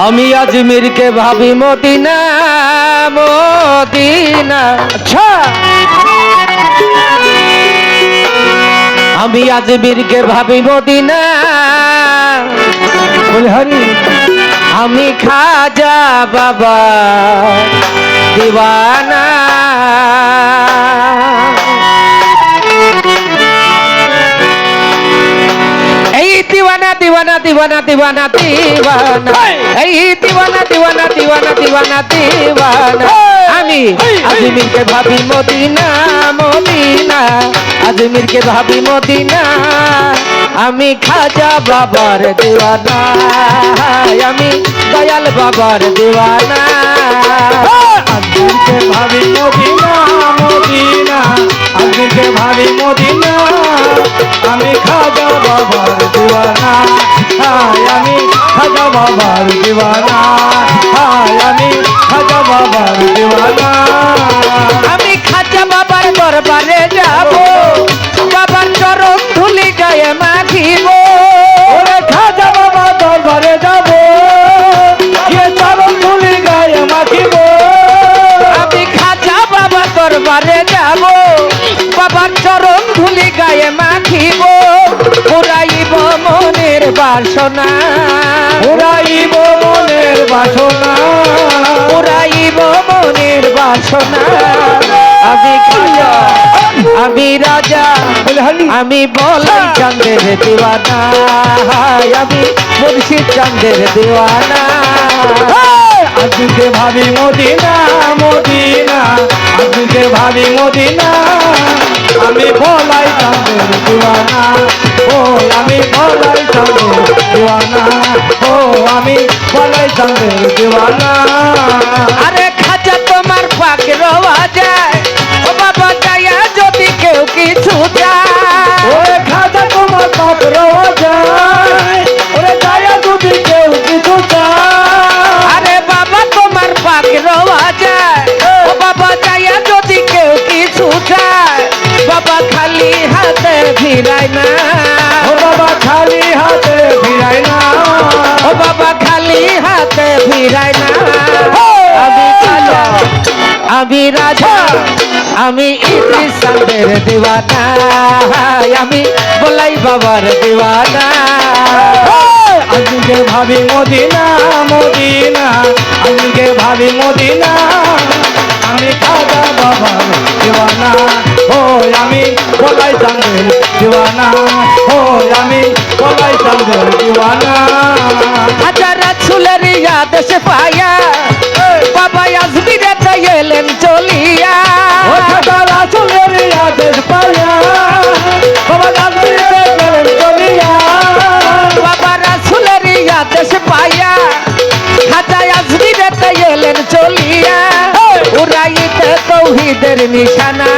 আমি আজমির কে ভাবি Medina Medina. আচ্ছা আমি আজমির কে ভাবি মদিনা বলে হরি। আমি খাজা বাবা দিওয়ানা। এই দিওয়ানা দিওয়ানা দিওয়ানা দিওয়ানা দিওয়ানা, এই দিওয়ানা দিওয়ানা দিওয়ানা দিওয়ানা দিওয়ানা। আমি আজমির কে ভাবি মদিনা মদিনা, আজমির কে ভাবি মদিনা। আমি খাজা বাবার দিওয়ানা, আমি দয়াল বাবার দিওয়ানা। আজমির কে ভাবি মদিনা মদিনা, আজমির কে ভাবি মদিনা। আমি খাজা বাবার দিওয়ানা, হায় আমি খাজা বাবার দিওয়ানা, হায় আমি খাজা বাবার দিওয়ানা। আমি খাজা বাবার দরবারে যাব, বাবার চরণ ধুলি গায়ে মাখিব। ওরে খাজা বাবার দরবারে যাব, গিয়ে চরণ ধুলি গায়ে মাখিব। আমি খাজা বাবার দরবারে যাব, বাবার চরণ ধুলি গায়ে মাখিব। পুরাইব মনের বাসনা, পুরাইব মনের বাসনা, পুরাইব মনের বাসনা। আমি খাজা আমি রাজা, আমি বলাই চাঁদের দিওয়ানা, আমি মুর্শিদ চাঁদের দিওয়ানা। আজকে ভাবি মদিনা মদিনা, আজকে ভাবি মদিনা। আমি বলাই চাঁদের দিওয়ানা, ও আমি বলাই চাঁদের দিওয়ানা, ও আমি বলাই চাঁদের দিওয়ানা। আরে খাজা তোমার পাকে রওয়া যায়, ও বাবা যায়া যদি কেউ কিছু যায়। ওরে খাজা তোমার পাক রওয়া যায়, ওরে যায়া যদি কেউ কিছু চায়। আরে বাবা তোমার পাকে রওয়া যায়, ও বাবা যায়া যদি কেউ কিছু চায়। বাবা খালি হাতে ফিরায় না, ও বাবা খালি হাতে ফিরায় না, ও বাবা খালি হাতে ফিরায় না। আমি খাজা আমি রাজা, আমি ইদ্রিস চাঁদের দিওয়ানা, আমি বলাই বাবার দিওয়ানা। আজকে ভাবি মদিনা মদিনা, আজকে ভাবি মদিনা। আমি খাজা বাবার দিওয়ানা, ও আমি বলাই চাঁদের দিওয়ানা, ও আমি বলাই চাঁদের দিওয়ানা। হাজার রাসূলের আদেশ পায়া, বাবা আজমিরে চাইলেন চলিয়া। ও খাজা রাসূলের আদেশ পায়া, বাবা আজমিরে গেলেন চলিয়া। বাবা রাসূলের আদেশ পায়া, খাজা আজমিরে চাইলেন চলিয়া। উড়াইতে তৌহিদের নিশানা,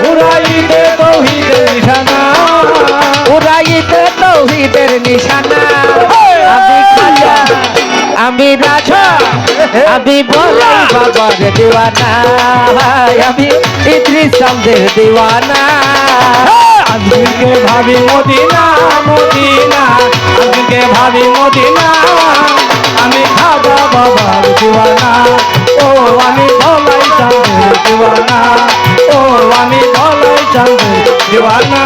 উড়াইতে তৌহিদের নিশানা, উড়াইতে তৌহিদের নিশানা। আমি খাজা আমি রাজা, আমি বলাই বাবার দিওয়ানা, আমি ইদ্রিস চাঁদের দিওয়ানা। আজকে ভাবি মদিনা মদিনা, আজকে ভাবি মদিনা। আমি খাজা বাবার দিওয়ানা, ও আমি বলাই চাঁদের দিওয়ানা, ও আমি বলাই চাঁদের দিওয়ানা।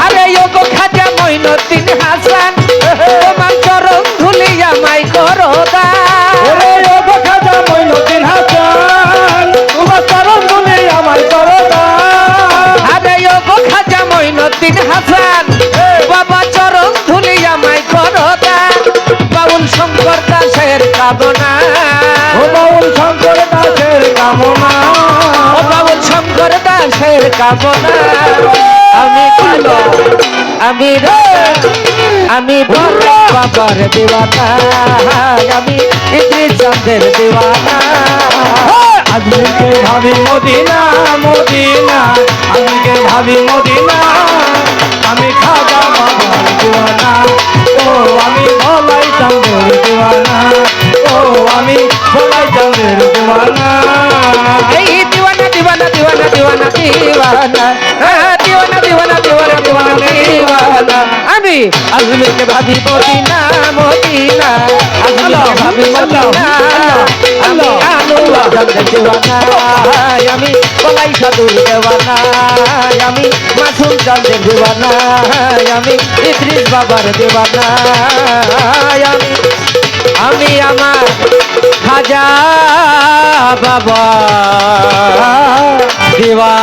আরে ওগো খাজা মঈনুদ্দিন হাসান, তোমার চরণ ধুলি আমায় করো দান। ওরে ও খাজা মঈনুদ্দিন হাসান, তোমার চরণ ধুলি আমায় করো দান। আরে ওগো খাজা মঈনুদ্দিন হাসান, বাবা চরণ ধুলি আমায় করো দান। বাউল শঙ্কর দাসের কামনা, ও বাউল শঙ্কর দাসের কামনা, ও বাউল শঙ্কর দাসের কামনা। আমি খাজা আমি রাজা, আমি বলাই বাবার দিওয়ানা, আমি ইদ্রিস চাঁদের দিওয়ানা। আজকে ভাবি মদিনা মদিনা, আজকে ভাবি মদিনা। আমি খাজা বাবার দিওয়ানা, ও আমি বলাই চাঁদের দিওয়ানা, ও আমি বলাই চাঁদের দিওয়ানা। এই দিওয়ানা দিওয়ানা দিওয়ানা দিওয়ানা দিওয়ানা, দিওয়ানা দিওয়ানা দিওয়ানা দিওয়ানা দিওয়ানা। আমি আজমিরকে ভাবি মদিনা মদিনা আজমিরকে ভাবি মদিনা আমি আনোয়ার চাঁদের দিওয়ানা আমি কলাই সাধুর দেওয়ানা আমি মাসুম চাঁদের দিওয়ানা আমি ইদ্রিস বাবার দিওয়ানা আমি আমার খাজা বাবা দিওয়ানা